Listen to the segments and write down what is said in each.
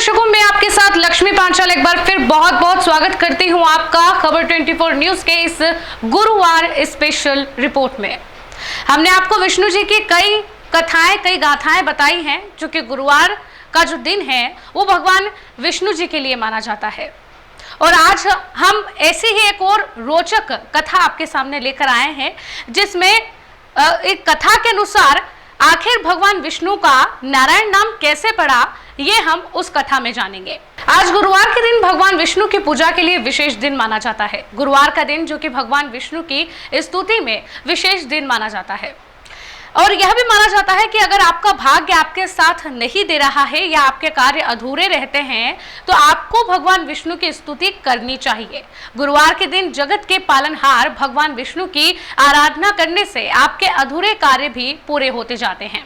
दर्शकों, मैं आपके साथ लक्ष्मी पांचाल एक बार फिर बहुत बहुत स्वागत करती हूं आपका खबर 24 न्यूज के इस गुरुवार स्पेशल रिपोर्ट में। हमने आपको विष्णु जी की कई कथाएं, कई गाथाएं बताई हैं, जो कि गुरुवार का जो दिन है वो भगवान विष्णु जी के लिए माना जाता है। और आज हम ऐसी ही एक और रोचक कथा आपके सामने लेकर आए हैं, जिसमें एक कथा के अनुसार आखिर भगवान विष्णु का नारायण नाम कैसे पड़ा, ये हम उस कथा में जानेंगे। आज गुरुवार के दिन भगवान विष्णु की पूजा के लिए विशेष दिन माना जाता है। गुरुवार का दिन जो कि भगवान विष्णु की स्तुति में विशेष दिन माना जाता है। और यह भी माना जाता है कि अगर आपका भाग्य आपके साथ नहीं दे रहा है या आपके कार्य अधूरे रहते हैं, तो आपको भगवान विष्णु की स्तुति करनी चाहिए। गुरुवार के दिन जगत के पालनहार भगवान विष्णु की आराधना करने से आपके अधूरे कार्य भी पूरे होते जाते हैं।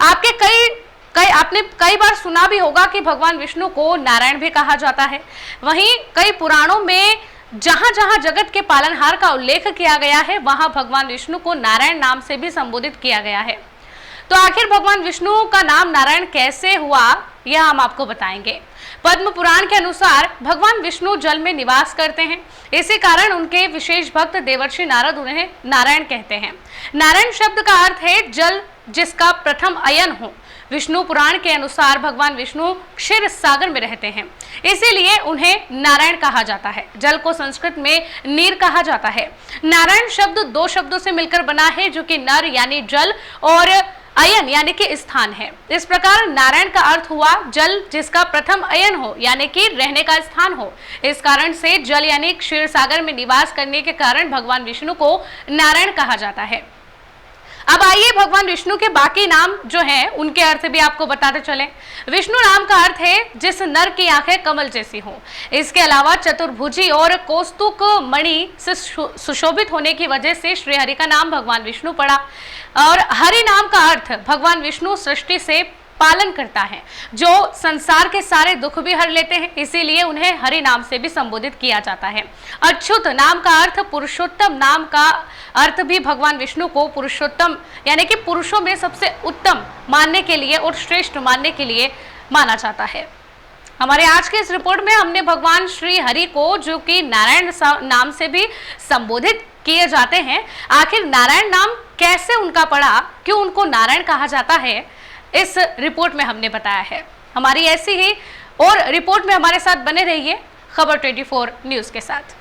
आपने कई बार सुना भी होगा कि भगवान विष्णु को नारायण भी कहा जाता है। वहीं कई पुराणों में जहां जहां जगत के पालनहार का उल्लेख किया गया है, वहां भगवान विष्णु को नारायण नाम से भी संबोधित किया गया है। तो आखिर भगवान विष्णु का नाम नारायण कैसे हुआ, यह हम आपको बताएंगे। पद्म पुराण के अनुसार भगवान विष्णु जल में निवास करते हैं, इसी कारण उनके विशेष भक्त देवर्षि नारद उन्हें नारायण कहते हैं। नारायण शब्द का अर्थ है जल जिसका प्रथम अयन हो। विष्णु पुराण के अनुसार भगवान विष्णु क्षीर सागर में रहते हैं, इसीलिए उन्हें नारायण कहा जाता है। जल को संस्कृत में नीर कहा जाता है। नारायण शब्द दो शब्दों से मिलकर बना है, जो कि नर यानी जल और अयन यानी कि स्थान है। इस प्रकार नारायण का अर्थ हुआ जल जिसका प्रथम अयन हो, यानी कि रहने का स्थान हो। इस कारण से जल यानी क्षीर सागर में निवास करने के कारण भगवान विष्णु को नारायण कहा जाता है। अब आइए भगवान विष्णु के बाकी नाम जो हैं उनके अर्थ भी आपको बताते चलें। विष्णु नाम का अर्थ है जिस नर की आंखें कमल जैसी हो। इसके अलावा चतुर्भुजी और कौस्तुक मणि से सुशोभित होने की वजह से श्री हरि का नाम भगवान विष्णु पड़ा। और हरि नाम का अर्थ भगवान विष्णु सृष्टि से पालन करता है, जो संसार के सारे दुख भी हर लेते हैं, इसीलिए उन्हें हरि नाम से भी संबोधित किया जाता है। अच्युत नाम का अर्थ पुरुषोत्तम नाम का अर्थ भी भगवान विष्णु को पुरुषोत्तम यानी कि पुरुषों में सबसे उत्तम मानने के लिए और श्रेष्ठ मानने के लिए माना जाता है। हमारे आज के इस रिपोर्ट में हमने भगवान श्री हरि को, जो कि नारायण नाम से भी संबोधित किए जाते हैं, आखिर नारायण नाम कैसे उनका पड़ा, क्यों उनको नारायण कहा जाता है, इस रिपोर्ट में हमने बताया है। हमारी ऐसी ही और रिपोर्ट में हमारे साथ बने रहिए खबर 24 न्यूज के साथ।